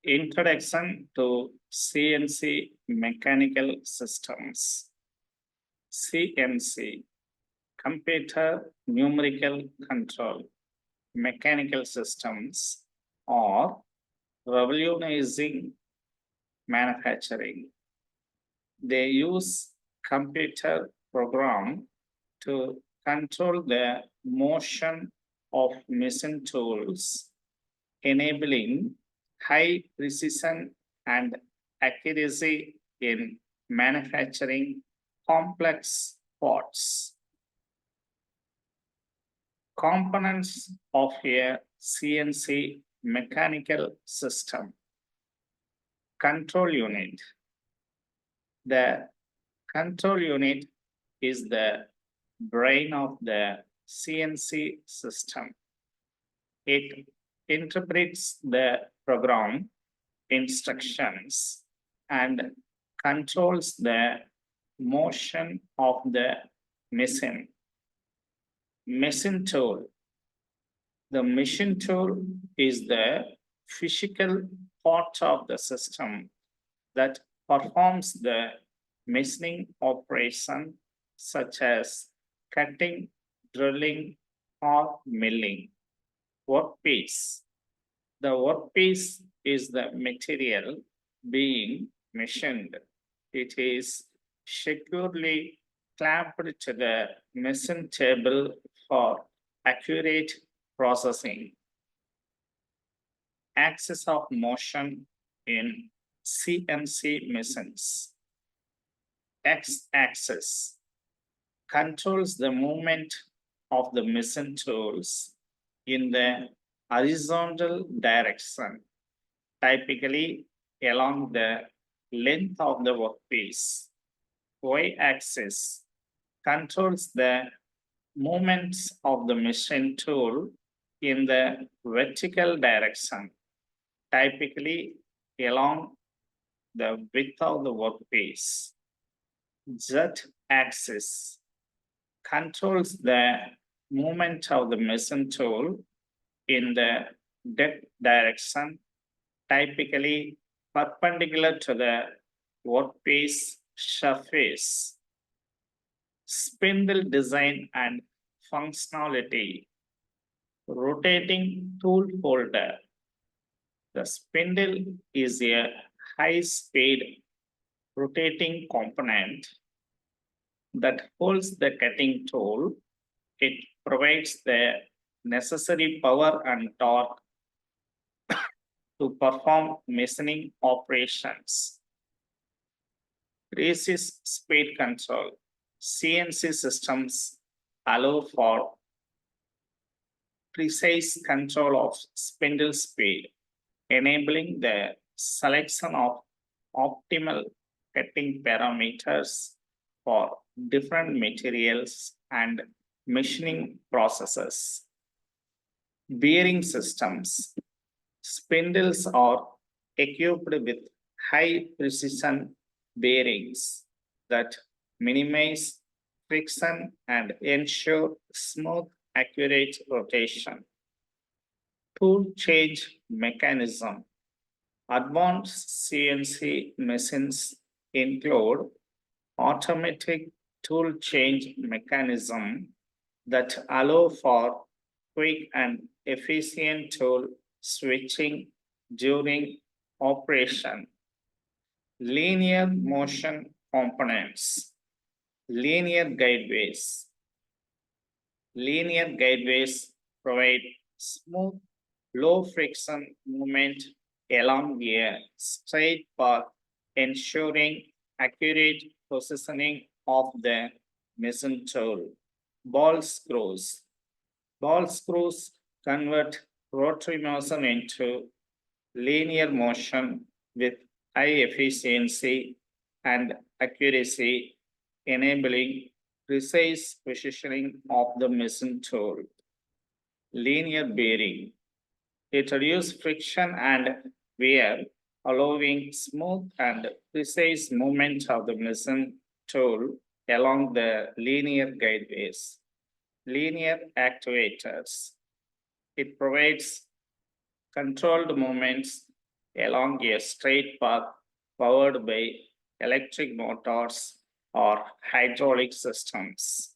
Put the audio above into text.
Introduction to CNC Mechanical Systems. CNC, Computer Numerical Control Mechanical Systems, are revolutionizing manufacturing. They use computer program to control the motion of machine tools, enabling high precision and accuracy in manufacturing complex parts. Components of a CNC mechanical system. Control unit. The control unit is the brain of the CNC system. It interprets the program instructions and controls the motion of the machine. Machine tool. The machine tool is the physical part of the system that performs the machining operation such as cutting, drilling, or milling. Workpiece. The workpiece is the material being machined. It is securely clamped to the machine table for accurate processing. Axis of motion in CNC machines. X-axis controls the movement of the machine tools in the horizontal direction, typically along the length of the workpiece. Y-axis controls the movements of the machine tool in the vertical direction, typically along the width of the workpiece. Z-axis controls the movement of the machine tool in the depth direction, typically perpendicular to the workpiece surface. Spindle design and functionality. Rotating tool holder. The spindle is a high-speed rotating component that holds the cutting tool. It provides the necessary power and torque to perform machining operations. Precise speed control. CNC systems allow for precise control of spindle speed, enabling the selection of optimal cutting parameters for different materials and machining processes. Bearing systems. Spindles are equipped with high precision bearings that minimize friction and ensure smooth, accurate rotation. Tool change mechanism. Advanced CNC machines include automatic tool change mechanism that allow for quick and efficient tool switching during operation. Linear motion components. Linear guideways. Linear guideways provide smooth, low friction movement along a straight path, ensuring accurate positioning of the machine tool. Ball screws. Ball screws convert rotary motion into linear motion with high efficiency and accuracy, enabling precise positioning of the machine tool. Linear bearing. It reduces friction and wear, allowing smooth and precise movement of the machine tool along the linear guideways. Linear actuators. It provides controlled movements along a straight path powered by electric motors or hydraulic systems.